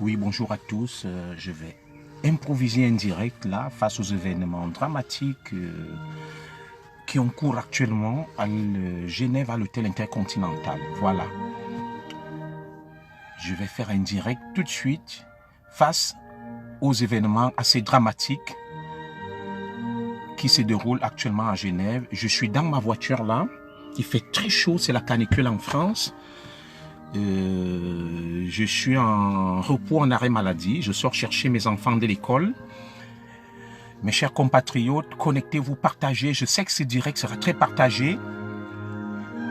Oui, bonjour à tous. Je vais improviser en direct là face aux événements dramatiques qui ont cours actuellement à Genève à l'hôtel Intercontinental. Voilà. Je vais faire un direct tout de suite face aux événements assez dramatiques qui se déroulent actuellement à Genève. Je suis dans ma voiture là. Il fait très chaud, c'est la canicule en France. Je suis en repos en arrêt maladie. Je sors chercher mes enfants de l'école. Mes chers compatriotes, connectez-vous, partagez. Je sais que ce direct sera très partagé.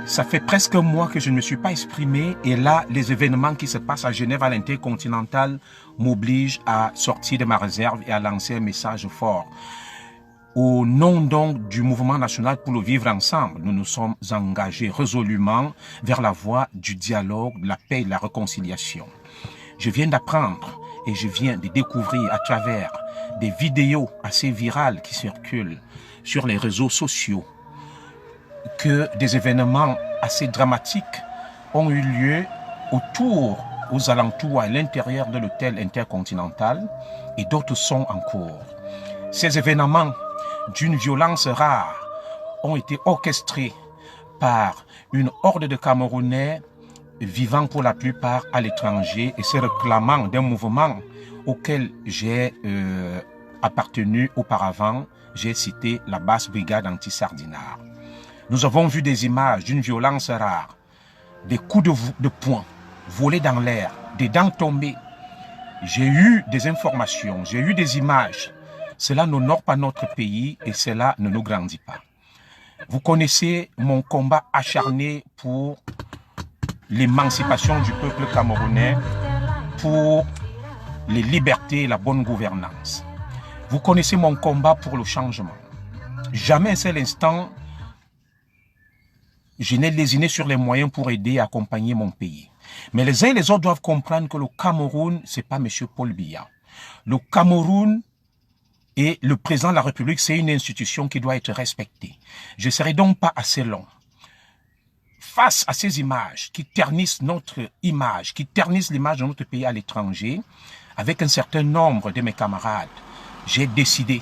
Ça fait presque un mois que je ne me suis pas exprimé. Et là, les événements qui se passent à Genève à l'Intercontinental m'obligent à sortir de ma réserve et à lancer un message fort. Au nom donc du mouvement national pour le vivre ensemble, nous nous sommes engagés résolument vers la voie du dialogue, de la paix et de la réconciliation. Je viens d'apprendre et je viens de découvrir à travers des vidéos assez virales qui circulent sur les réseaux sociaux que des événements assez dramatiques ont eu lieu aux alentours, à l'intérieur de l'hôtel Intercontinental et d'autres sont en cours. Ces événements d'une violence rare ont été orchestrés par une horde de Camerounais vivant pour la plupart à l'étranger et se réclamant d'un mouvement auquel j'ai appartenu auparavant. J'ai cité la basse brigade anti-sardinard. Nous avons vu des images d'une violence rare, des coups de poing volés dans l'air, des dents tombées. J'ai eu des informations, j'ai eu des images. Cela n'honore pas notre pays et cela ne nous grandit pas. Vous connaissez mon combat acharné pour l'émancipation du peuple camerounais, pour les libertés et la bonne gouvernance. Vous connaissez mon combat pour le changement. Jamais un seul instant, je n'ai lésiné sur les moyens pour aider et accompagner mon pays. Mais les uns et les autres doivent comprendre que le Cameroun, ce n'est pas M. Paul Biya. Le Cameroun et le président de la République, c'est une institution qui doit être respectée. Je ne serai donc pas assez long. Face à ces images qui ternissent notre image, qui ternissent l'image de notre pays à l'étranger, avec un certain nombre de mes camarades, j'ai décidé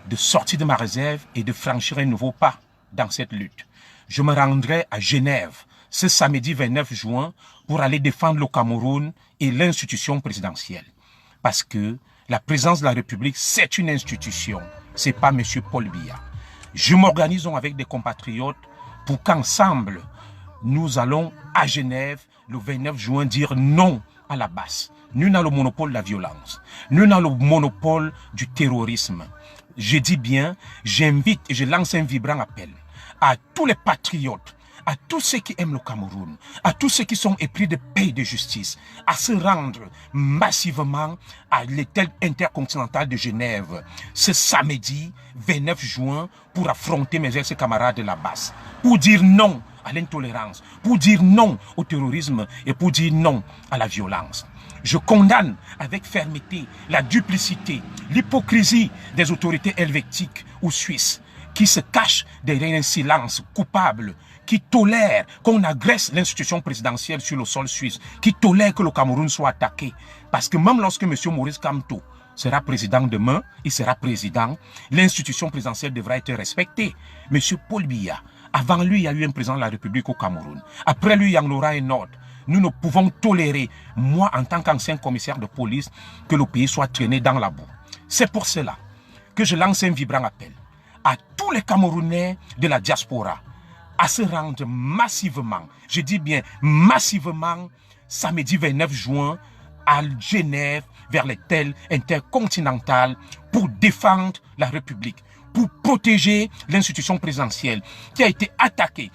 de sortir de ma réserve et de franchir un nouveau pas dans cette lutte. Je me rendrai à Genève ce samedi 29 juin pour aller défendre le Cameroun et l'institution présidentielle. Parce que la présidence de la République, c'est une institution. Ce n'est pas M. Paul Biya. Je m'organise avec des compatriotes pour qu'ensemble, nous allons à Genève le 29 juin dire non à la basse. Nul n'a le monopole de la violence. Nul n'a le monopole du terrorisme. Je dis bien, j'invite et je lance un vibrant appel à tous les patriotes, à tous ceux qui aiment le Cameroun, à tous ceux qui sont épris de paix et de justice, à se rendre massivement à l'hôtel Intercontinental de Genève ce samedi 29 juin pour affronter mes ex-camarades de la basse, pour dire non à l'intolérance, pour dire non au terrorisme et pour dire non à la violence. Je condamne avec fermeté la duplicité, l'hypocrisie des autorités helvétiques ou suisses qui se cachent derrière un silence coupable, qui tolèrent qu'on agresse l'institution présidentielle sur le sol suisse, qui tolèrent que le Cameroun soit attaqué. Parce que même lorsque M. Maurice Kamto sera président demain, il sera président, l'institution présidentielle devra être respectée. M. Paul Biya, avant lui, il y a eu un président de la République au Cameroun. Après lui, il y en aura un autre. Nous ne pouvons tolérer, moi en tant qu'ancien commissaire de police, que le pays soit traîné dans la boue. C'est pour cela que je lance un vibrant appel à tous les Camerounais de la diaspora à se rendre massivement, je dis bien massivement, samedi 29 juin à Genève vers l'hôtel Intercontinental pour défendre la République, pour protéger l'institution présidentielle qui a été attaquée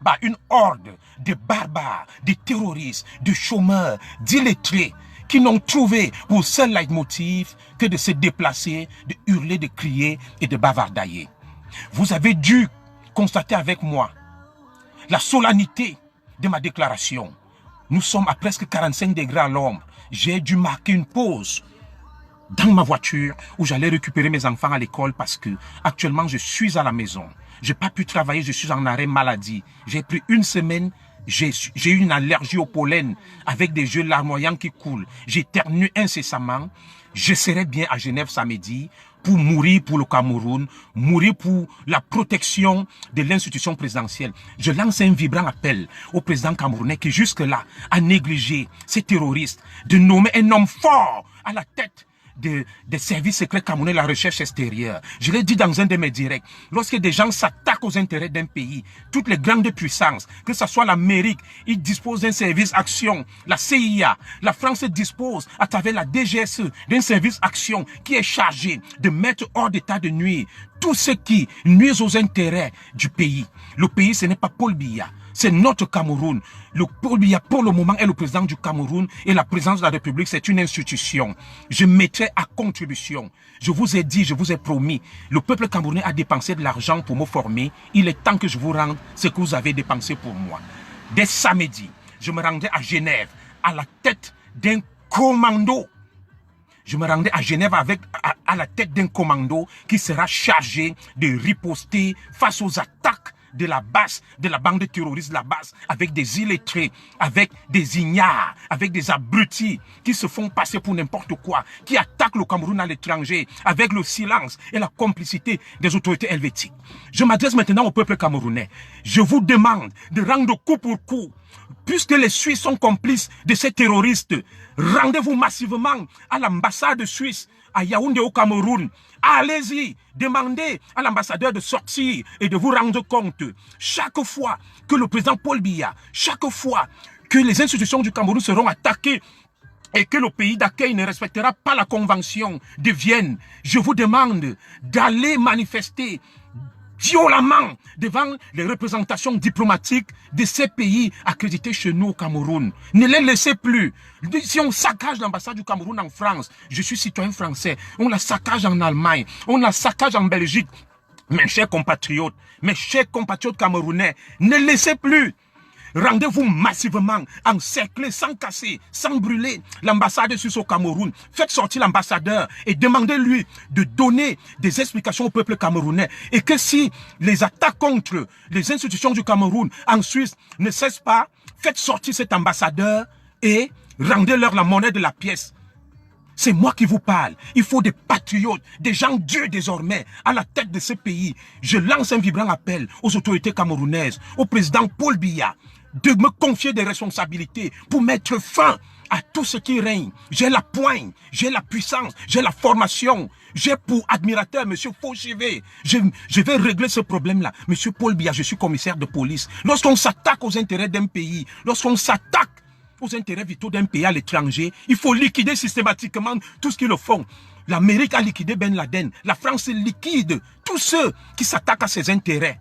par une horde de barbares, de terroristes, de chômeurs, d'illettrés qui n'ont trouvé pour seul leitmotiv que de se déplacer, de hurler, de crier et de bavardailler. Vous avez dû constater avec moi la solennité de ma déclaration. Nous sommes à presque 45 degrés à l'ombre. J'ai dû marquer une pause dans ma voiture où j'allais récupérer mes enfants à l'école parce que actuellement je suis à la maison. Je n'ai pas pu travailler, je suis en arrêt maladie. J'ai pris une semaine j'ai eu une allergie au pollen avec des yeux larmoyants qui coulent. J'éternue incessamment. Je serai bien à Genève samedi pour mourir pour le Cameroun, mourir pour la protection de l'institution présidentielle. Je lance un vibrant appel au président camerounais qui jusque-là a négligé ces terroristes de nommer un homme fort à la tête des services secrets camerounais, la recherche extérieure. Je l'ai dit dans un de mes directs, lorsque des gens s'attaquent aux intérêts d'un pays, toutes les grandes puissances, que ce soit l'Amérique, ils disposent d'un service action, la CIA, la France dispose à travers la DGSE d'un service action qui est chargé de mettre hors d'état de nuire tout ce qui nuise aux intérêts du pays. Le pays, ce n'est pas Paul Biya. C'est notre Cameroun. Le Paul Biya, pour le moment, est le président du Cameroun et la présidence de la République, c'est une institution. Je mettrai à contribution. Je vous ai dit, je vous ai promis, le peuple camerounais a dépensé de l'argent pour me former. Il est temps que je vous rende ce que vous avez dépensé pour moi. Dès samedi, je me rendrai à Genève à la tête d'un commando. Je me rendrai à Genève à la tête d'un commando qui sera chargé de riposter face aux attaques de la base, de la bande terroriste de la base, avec des illettrés, avec des ignares, avec des abrutis qui se font passer pour n'importe quoi, qui attaquent le Cameroun à l'étranger, avec le silence et la complicité des autorités helvétiques. Je m'adresse maintenant au peuple camerounais. Je vous demande de rendre coup pour coup. Puisque les Suisses sont complices de ces terroristes, rendez-vous massivement à l'ambassade suisse à Yaoundé au Cameroun. Allez-y, demandez à l'ambassadeur de sortir et de vous rendre compte. Chaque fois que le président Paul Biya, chaque fois que les institutions du Cameroun seront attaquées et que le pays d'accueil ne respectera pas la convention de Vienne, je vous demande d'aller manifester violemment devant les représentations diplomatiques de ces pays accrédités chez nous au Cameroun. Ne les laissez plus. Si on saccage l'ambassade du Cameroun en France, je suis citoyen français, on la saccage en Allemagne, on la saccage en Belgique. Mes chers compatriotes camerounais, ne laissez plus. Rendez-vous massivement, encerclez, sans casser, sans brûler l'ambassade suisse au Cameroun. Faites sortir l'ambassadeur et demandez-lui de donner des explications au peuple camerounais. Et que si les attaques contre les institutions du Cameroun en Suisse ne cessent pas, faites sortir cet ambassadeur et rendez-leur la monnaie de la pièce. C'est moi qui vous parle. Il faut des patriotes, des gens durs désormais à la tête de ce pays. Je lance un vibrant appel aux autorités camerounaises, au président Paul Biya, de me confier des responsabilités pour mettre fin à tout ce qui règne. J'ai la poigne, j'ai la puissance, j'ai la formation. J'ai pour admirateur M. Fauchivé. Je vais régler ce problème-là. M. Paul Biya, je suis commissaire de police. Lorsqu'on s'attaque aux intérêts d'un pays, lorsqu'on s'attaque aux intérêts vitaux d'un pays à l'étranger, il faut liquider systématiquement tout ce qu'ils le font. L'Amérique a liquidé Ben Laden. La France liquide tous ceux qui s'attaquent à ses intérêts.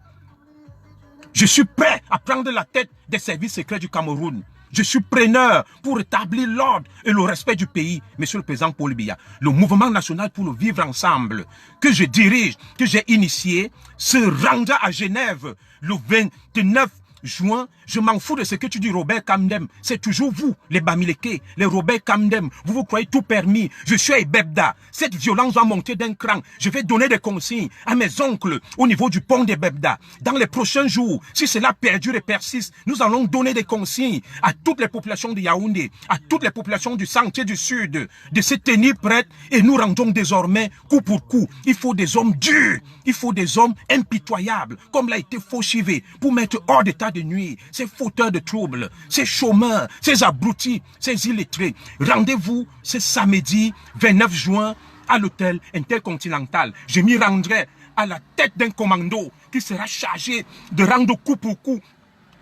Je suis prêt à prendre la tête des services secrets du Cameroun. Je suis preneur pour rétablir l'ordre et le respect du pays, Monsieur le Président Paul Biya. Le mouvement national pour le vivre ensemble que je dirige, que j'ai initié, se rendra à Genève le 29 juin. Je m'en fous de ce que tu dis, Robert Kamdem. C'est toujours vous, les Bamileke, les Robert Kamdem. Vous vous croyez tout permis. Je suis à Ebebda. Cette violence va monter d'un cran. Je vais donner des consignes à mes oncles au niveau du pont d'Ebebda. Dans les prochains jours, si cela perdure et persiste, nous allons donner des consignes à toutes les populations de Yaoundé, à toutes les populations du Sentier du Sud, de se tenir prêtes et nous rendons désormais coup pour coup. Il faut des hommes durs. Il faut des hommes impitoyables, comme l'a été Fauchivé, pour mettre hors d'état de nuire ces fauteurs de troubles, ces chômeurs, ces abrutis, ces illettrés. Rendez-vous ce samedi 29 juin à l'hôtel Intercontinental. Je m'y rendrai à la tête d'un commando qui sera chargé de rendre coup pour coup,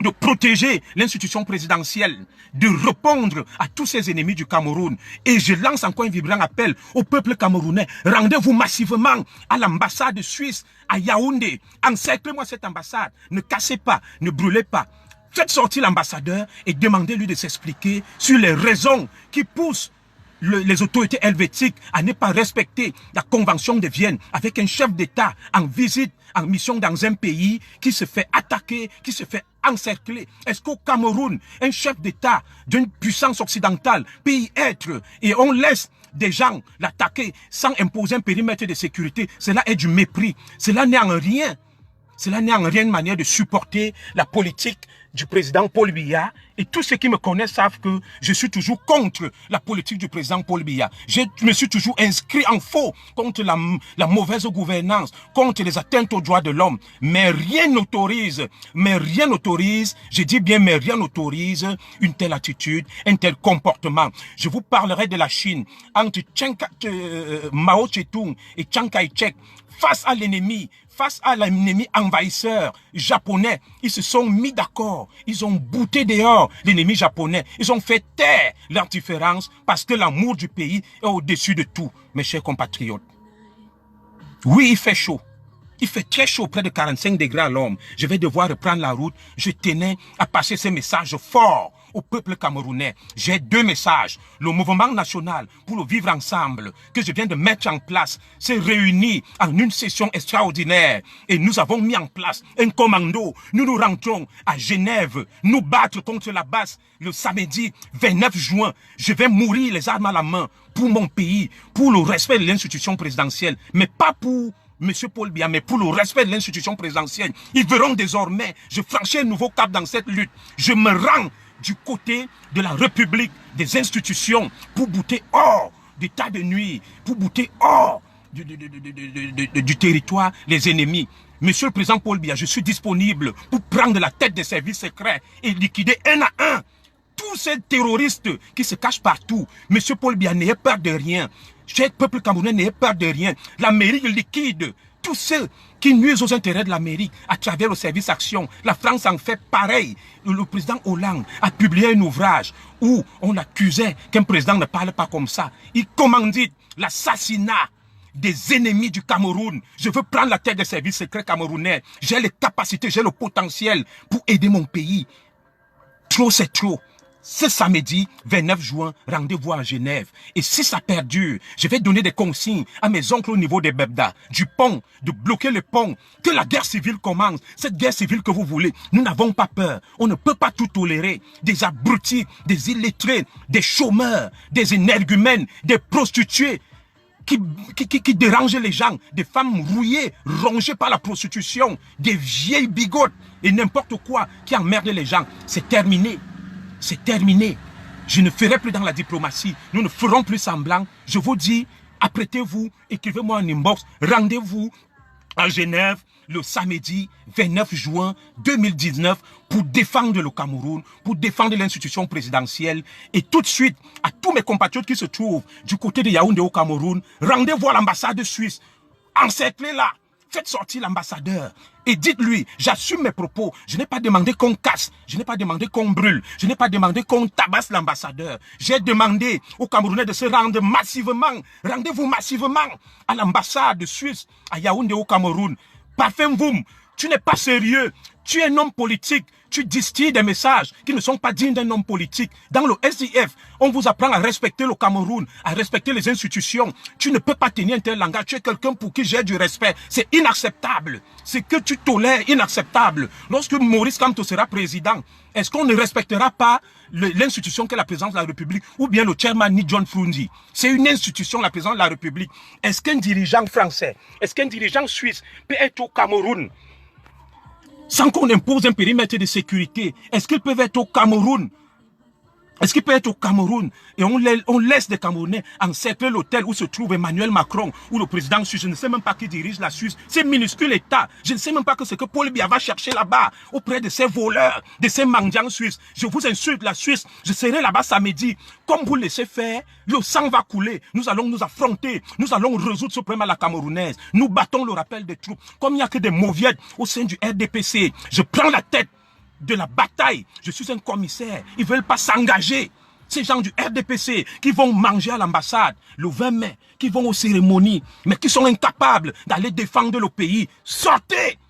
de protéger l'institution présidentielle, de répondre à tous ces ennemis du Cameroun. Et je lance encore un vibrant appel au peuple camerounais. Rendez-vous massivement à l'ambassade suisse à Yaoundé. Encerclez-moi cette ambassade. Ne cassez pas, ne brûlez pas. Faites sortir l'ambassadeur et demandez-lui de s'expliquer sur les raisons qui poussent les autorités helvétiques à ne pas respecter la convention de Vienne avec un chef d'État en visite, en mission dans un pays qui se fait attaquer, qui se fait encercler. Est-ce qu'au Cameroun, un chef d'État d'une puissance occidentale peut y être et on laisse des gens l'attaquer sans imposer un périmètre de sécurité? Cela est du mépris. Cela n'est en rien. Cela n'est en rien une manière de supporter la politique du président Paul Biya, et tous ceux qui me connaissent savent que je suis toujours contre la politique du président Paul Biya. Je me suis toujours inscrit en faux contre la mauvaise gouvernance, contre les atteintes aux droits de l'homme. Mais rien n'autorise, je dis bien mais rien n'autorise une telle attitude, un tel comportement. Je vous parlerai de la Chine entre Mao Tse-tung et Chiang Kai-shek face à l'ennemi envahisseur japonais. Ils se sont mis d'accord. Ils ont bouté dehors l'ennemi japonais. Ils ont fait taire leur différence parce que l'amour du pays est au-dessus de tout, mes chers compatriotes. Oui, il fait chaud. Il fait très chaud, près de 45 degrés à l'homme. Je vais devoir reprendre la route. Je tenais à passer ces messages forts au peuple camerounais. J'ai 2 messages. Le mouvement national pour le vivre ensemble que je viens de mettre en place s'est réuni en une session extraordinaire. Et nous avons mis en place un commando. Nous nous rentrons à Genève, nous battre contre la base le samedi 29 juin. Je vais mourir les armes à la main pour mon pays, pour le respect de l'institution présidentielle, mais pas pour M. Paul Biya, mais pour le respect de l'institution présidentielle. Ils verront désormais, je franchis un nouveau cap dans cette lutte. Je me rends du côté de la République, des institutions, pour bouter hors du tas de nuit, pour bouter hors du territoire les ennemis. Monsieur le Président Paul Biya, je suis disponible pour prendre la tête des services secrets et liquider un à un tous ces terroristes qui se cachent partout. Monsieur Paul Biya, n'ayez peur de rien. Cher peuple camerounais, n'ayez peur de rien. L'Amérique liquide tous ceux qui nuisent aux intérêts de l'Amérique à travers le service action. La France en fait pareil. Le président Hollande a publié un ouvrage où on accusait qu'un président ne parle pas comme ça. Il commandite l'assassinat des ennemis du Cameroun. Je veux prendre la tête des services secrets camerounais. J'ai les capacités, j'ai le potentiel pour aider mon pays. Trop, c'est trop. Ce samedi 29 juin, rendez-vous à Genève. Et si ça perdure, je vais donner des consignes à mes oncles au niveau des Bebda, du pont, de bloquer le pont, que la guerre civile commence. Cette guerre civile que vous voulez, nous n'avons pas peur. On ne peut pas tout tolérer. Des abrutis, des illettrés, des chômeurs, des énergumènes, des prostituées qui dérangent les gens, des femmes rouillées, rongées par la prostitution, des vieilles bigotes et n'importe quoi qui emmerdent les gens. C'est terminé. C'est terminé. Je ne ferai plus dans la diplomatie. Nous ne ferons plus semblant. Je vous dis, apprêtez-vous, écrivez-moi en inbox. Rendez-vous à Genève le samedi 29 juin 2019 pour défendre le Cameroun, pour défendre l'institution présidentielle. Et tout de suite, à tous mes compatriotes qui se trouvent du côté de Yaoundé au Cameroun, rendez-vous à l'ambassade suisse. Encerclez-la. Faites sortir l'ambassadeur et dites-lui, j'assume mes propos. Je n'ai pas demandé qu'on casse, je n'ai pas demandé qu'on brûle, je n'ai pas demandé qu'on tabasse l'ambassadeur. J'ai demandé aux Camerounais de se rendre massivement, rendez-vous massivement à l'ambassade suisse, à Yaoundé au Cameroun. Parfum Voum, tu n'es pas sérieux, tu es un homme politique, tu distilles des messages qui ne sont pas dignes d'un homme politique. Dans le SIF, on vous apprend à respecter le Cameroun, à respecter les institutions. Tu ne peux pas tenir un tel langage, tu es quelqu'un pour qui j'ai du respect. C'est inacceptable. Ce que tu tolères, inacceptable. Lorsque Maurice Kamto sera président, est-ce qu'on ne respectera pas l'institution qu'est la présidence de la République ou bien le chairman ni John Frundi? C'est une institution, la présidence de la République. Est-ce qu'un dirigeant français, est-ce qu'un dirigeant suisse peut être au Cameroun sans qu'on impose un périmètre de sécurité? Est-ce qu'ils peuvent être au Cameroun? Est-ce qu'il peut être au Cameroun et on laisse des Camerounais encercler l'hôtel où se trouve Emmanuel Macron ou le président suisse? Je ne sais même pas qui dirige la Suisse. C'est minuscule État. Je ne sais même pas que ce que Paul Biya va chercher là-bas auprès de ces voleurs, de ces mendiants suisses. Je vous insulte la Suisse. Je serai là-bas samedi. Comme vous laissez faire, le sang va couler. Nous allons nous affronter. Nous allons résoudre ce problème à la camerounaise. Nous battons le rappel des troupes. Comme il n'y a que des mauviettes au sein du RDPC, je prends la tête de la bataille. Je suis un commissaire. Ils ne veulent pas s'engager. Ces gens du RDPC qui vont manger à l'ambassade le 20 mai, qui vont aux cérémonies, mais qui sont incapables d'aller défendre le pays. Sortez!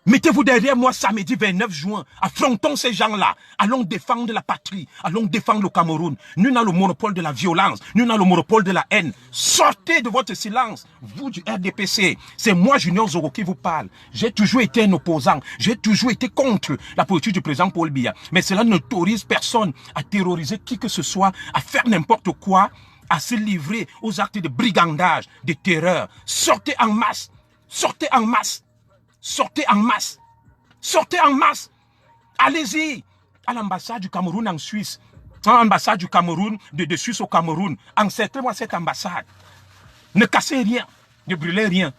Mettez-vous derrière moi samedi 29 juin. Affrontons ces gens-là. Allons défendre la patrie. Allons défendre le Cameroun. Nous n'avons le monopole de la violence. Nous n'avons le monopole de la haine. Sortez de votre silence. Vous du RDPC. C'est moi, Junior Zoro, qui vous parle. J'ai toujours été un opposant. J'ai toujours été contre la politique du président Paul Biya. Mais cela n'autorise personne à terroriser qui que ce soit, à faire n'importe quoi, à se livrer aux actes de brigandage, de terreur. Sortez en masse. Sortez en masse. Sortez en masse. Sortez en masse. Allez-y à l'ambassade du Cameroun en Suisse, l'ambassade du Cameroun, de Suisse au Cameroun. Encerclez-moi cette ambassade. Ne cassez rien, ne brûlez rien.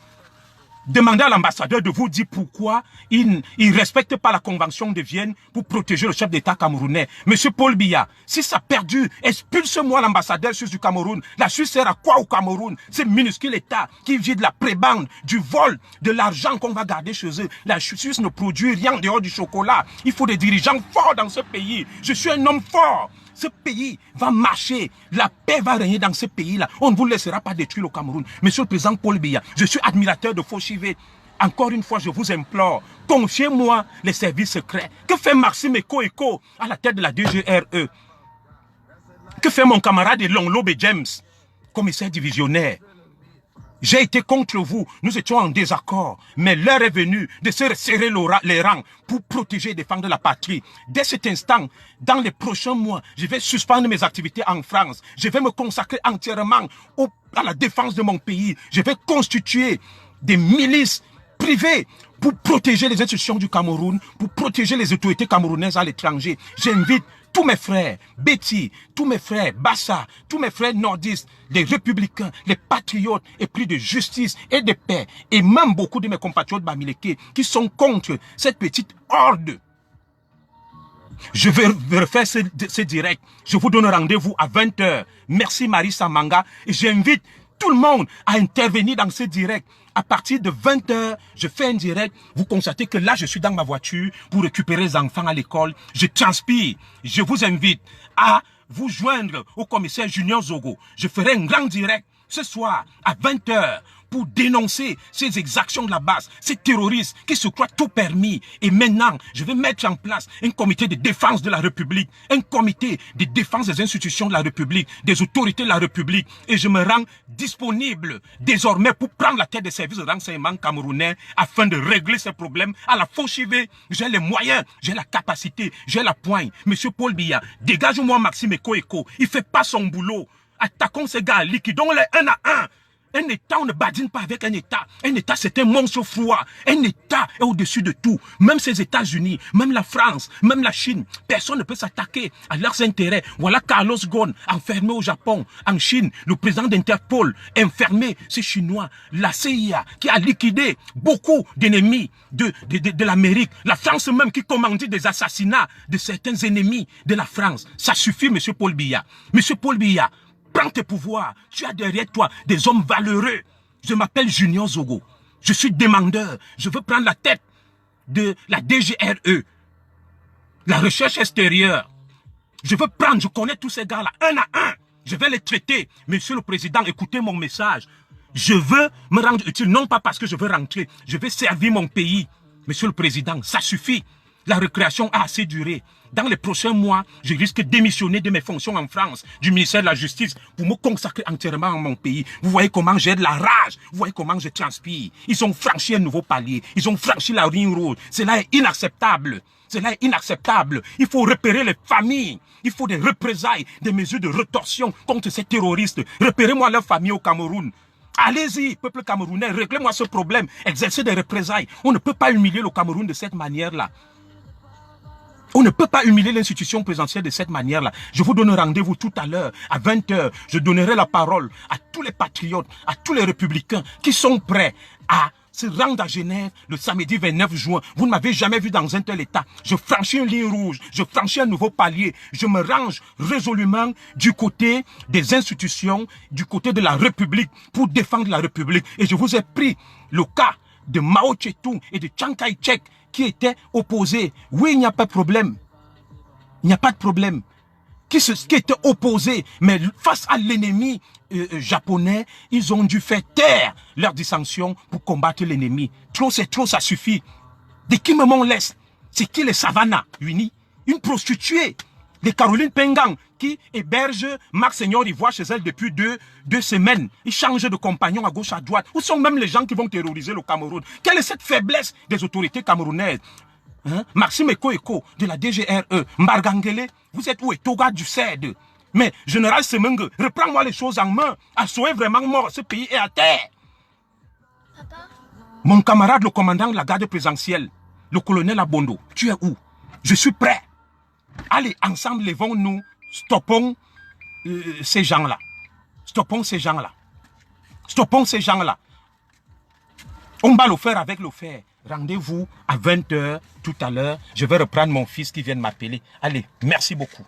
Demandez à l'ambassadeur de vous dire pourquoi il ne respecte pas la convention de Vienne pour protéger le chef d'État camerounais. Monsieur Paul Biya, si ça perdure, expulse-moi l'ambassadeur suisse du Cameroun. La Suisse sert à quoi au Cameroun? C'est minuscule État qui vit de la prébande, du vol, de l'argent qu'on va garder chez eux. La Suisse ne produit rien en dehors du chocolat. Il faut des dirigeants forts dans ce pays. Je suis un homme fort. Ce pays va marcher, la paix va régner dans ce pays-là. On ne vous laissera pas détruire le Cameroun. Monsieur le président Paul Biya, je suis admirateur de Fauchivé. Encore une fois, je vous implore, confiez-moi les services secrets. Que fait Maxime Eko à la tête de la DGRE? Que fait mon camarade Longlobe James, commissaire divisionnaire? J'ai été contre vous, nous étions en désaccord, mais l'heure est venue de se resserrer les rangs pour protéger et défendre la patrie. Dès cet instant, dans les prochains mois, je vais suspendre mes activités en France. Je vais me consacrer entièrement à la défense de mon pays. Je vais constituer des milices privées pour protéger les institutions du Cameroun, pour protéger les autorités camerounaises à l'étranger. J'invite tous mes frères, Betty, tous mes frères, Bassa, tous mes frères nordistes, les républicains, les patriotes, et plus de justice et de paix, et même beaucoup de mes compatriotes bamileke qui sont contre cette petite horde. Je vais refaire ce direct. Je vous donne rendez-vous à 20 h. Merci Marie Samanga. Et j'invite tout le monde à intervenir dans ce direct. À partir de 20 h, je fais un direct. Vous constatez que là, je suis dans ma voiture pour récupérer les enfants à l'école. Je transpire. Je vous invite à vous joindre au commissaire Junior Zogo. Je ferai un grand direct ce soir à 20 h pour dénoncer ces exactions de la base, ces terroristes qui se croient tout permis. Et maintenant, je vais mettre en place un comité de défense de la République, un comité de défense des institutions de la République, des autorités de la République. Et je me rends disponible désormais pour prendre la tête des services de renseignement camerounais afin de régler ces problèmes à la Fauchivé. J'ai les moyens, j'ai la capacité, j'ai la poigne. Monsieur Paul Biya, dégage-moi Maxime Eko. Il fait pas son boulot. Attaquons ces gars, liquidons-les un à un. Un État, on ne badine pas avec un État. Un État, c'est un monstre froid. Un État est au-dessus de tout. Même ces États-Unis, même la France, même la Chine, personne ne peut s'attaquer à leurs intérêts. Voilà Carlos Ghosn, enfermé au Japon, en Chine. Le président d'Interpol, enfermé, c'est Chinois. La CIA, qui a liquidé beaucoup d'ennemis de l'Amérique. La France même qui commandit des assassinats de certains ennemis de la France. Ça suffit, monsieur Paul Biya. Monsieur Paul Biya, prends tes pouvoirs. Tu as derrière toi des hommes valeureux. Je m'appelle Junior Zogo. Je suis demandeur. Je veux prendre la tête de la DGRE. La recherche extérieure. Je veux prendre, je connais tous ces gars-là, un à un. Je vais les traiter. Monsieur le Président, écoutez mon message. Je veux me rendre utile, non pas parce que je veux rentrer. Je veux servir mon pays. Monsieur le Président, ça suffit. La récréation a assez duré. Dans les prochains mois, je risque de démissionner de mes fonctions en France, du ministère de la Justice, pour me consacrer entièrement à mon pays. Vous voyez comment j'ai de la rage, vous voyez comment je transpire. Ils ont franchi un nouveau palier, ils ont franchi la ligne rouge. Cela est inacceptable. Cela est inacceptable. Il faut repérer les familles. Il faut des représailles, des mesures de rétorsion contre ces terroristes. Repérez-moi leurs familles au Cameroun. Allez-y, peuple camerounais, réglez-moi ce problème. Exercez des représailles. On ne peut pas humilier le Cameroun de cette manière-là. On ne peut pas humilier l'institution présidentielle de cette manière-là. Je vous donne rendez-vous tout à l'heure, à 20 h. Je donnerai la parole à tous les patriotes, à tous les républicains qui sont prêts à se rendre à Genève le samedi 29 juin. Vous ne m'avez jamais vu dans un tel état. Je franchis une ligne rouge, je franchis un nouveau palier. Je me range résolument du côté des institutions, du côté de la République pour défendre la République. Et je vous ai pris le cas de Mao Tse-tung et de Chiang Kai-shek qui étaient opposés. Oui, il n'y a pas de problème. Il n'y a pas de problème. Qui étaient opposés, mais face à l'ennemi japonais, ils ont dû faire taire leur dissension pour combattre l'ennemi. Trop, c'est trop, ça suffit. De qui me laisse? C'est qui les Savannah unis? Une prostituée. Les Caroline Pengang qui héberge Marc Seigneur Ivoire chez elle depuis deux semaines. Ils changent de compagnon à gauche, à droite. Où sont même les gens qui vont terroriser le Cameroun? Quelle est cette faiblesse des autorités camerounaises? Hein? Maxime Eko de la DGRE, Mbargangele, vous êtes où? Toga du CED. Mais général Semenge, reprends-moi les choses en main. Asso est vraiment mort, ce pays est à terre. Papa? Mon camarade, le commandant de la garde présidentielle, le colonel Abondo, tu es où? Je suis prêt. Allez, ensemble, levons-nous, stoppons ces gens-là. Stoppons ces gens-là. Stoppons ces gens-là. On va le faire avec le fer. Rendez-vous à 20 h tout à l'heure. Je vais reprendre mon fils qui vient de m'appeler. Allez, merci beaucoup.